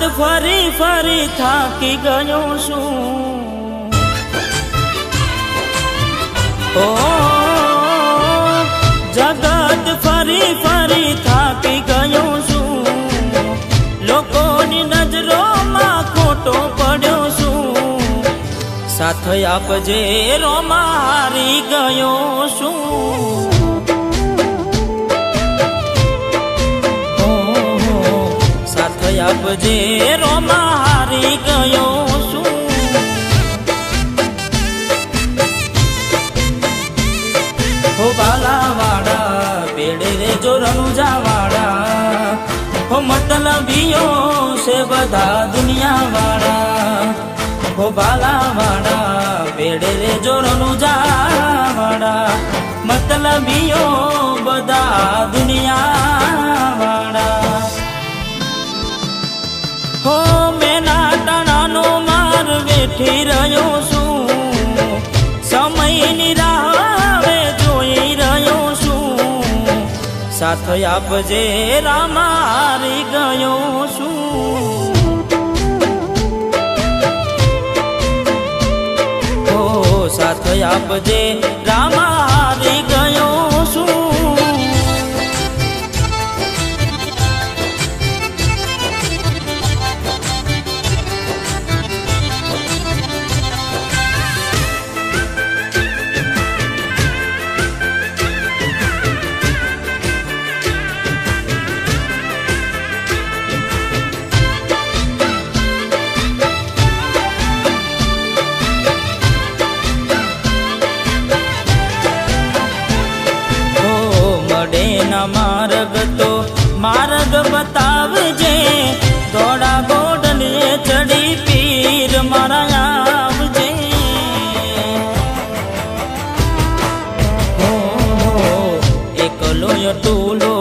જગત ફરી ફરી થાકી ગયો છું। ઓ જગત ફરી ફરી થાકી ગયો છું। લોકોની નજરોમાં ખોટો પડ્યો છું। સાથ આપજે રોમા હારી ગયો છું। આપજે રોમા હારી ગયો છું। હો બાલાવાડા બેડે રે જો રણુજાવાડા, હો મતલબીઓ છે બધા દુનિયાવાળા। હો બાલાવાડા બેડે રે જો રણુજાવાડા, મતલબીઓ બધા દુનિયાવાળા। હો મેં નાટાણાનો માર વેઠી રહ્યો છું। સમયની રાહ જોઈ રહ્યો છું। સાથ આપજે રામા હારી ગયો છું। હો સાથ આપજે રામા હારી ગયો છું। માર્ગ તો માર્ગ બતાવજે, દોડા ગોડલે ચડી પીર મારા આવજે। એકલો ટૂલો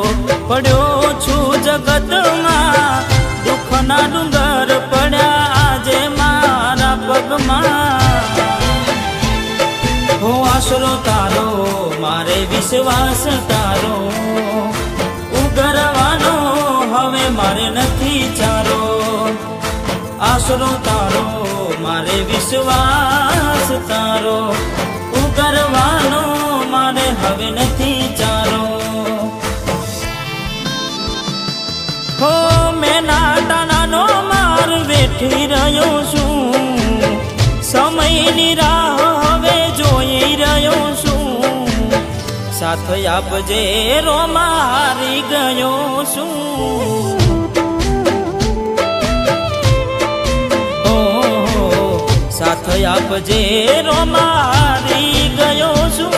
પડ્યો છું જગતમાં, દુઃખના ડુંગર પડ્યા આજે મારા પગમાં। હો આશરો તારો મારે વિશ્વાસ તારો, ઉગરવાનો હવે મારે નથી ચારો। આશરો તારો મારે વિશ્વાસ તારો, ઉગરવાનો મારે હવે નથી ચારો। હો મેં નાટાણાનો માર વેઠી રહ્યો છું। સમયની રાહ હવે જોઈ રહ્યો છું। સાથ આપજે રોમા હારી ગયો છું। ઓ સાથ આપજે રોમા હારી ગયો છું।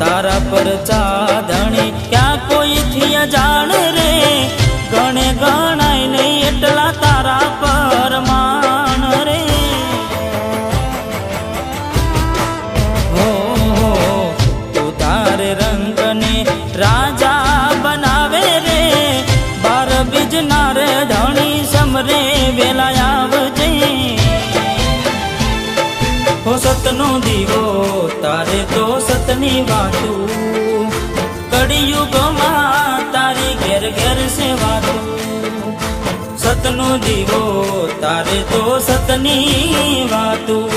તારા પર ચાધણી ક્યાં કોઈથી અજાણ રે, ગણે ગણાય નહીં એટલા તારા પર માન રે। હો તું તારે રંગને રાજા બનાવે રે, બાર બીજના રે ધણી સમરે વેલા આવજે। હો સતનો દીવો તારે તો સતની વાતું, કળિયુગમાં તારી ઘેર ઘેર સે વાતું। સતનો દીવો તારે તો સતની વાતું,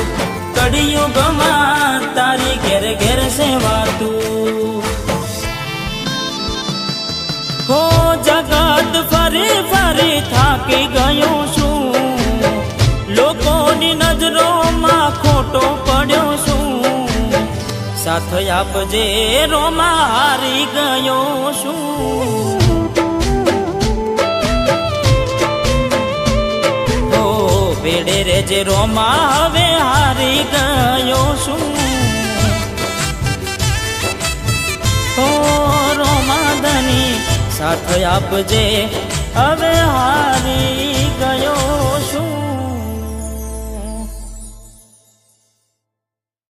કળિયુગમાં તારી ઘેર ઘેર સે વાતું। હો જગત ફરી ફરી થાકી ગયો છું। લોકોની નજરોમાં ખોટો પડ્યો છું। સાથ આપજે રોમા હારી ગયો છું। ઓ બેડે રે જે રોમા હવે હારી ગયો છું। ઓ રોમા ધની સાથ આપજે હવે હારી ગયો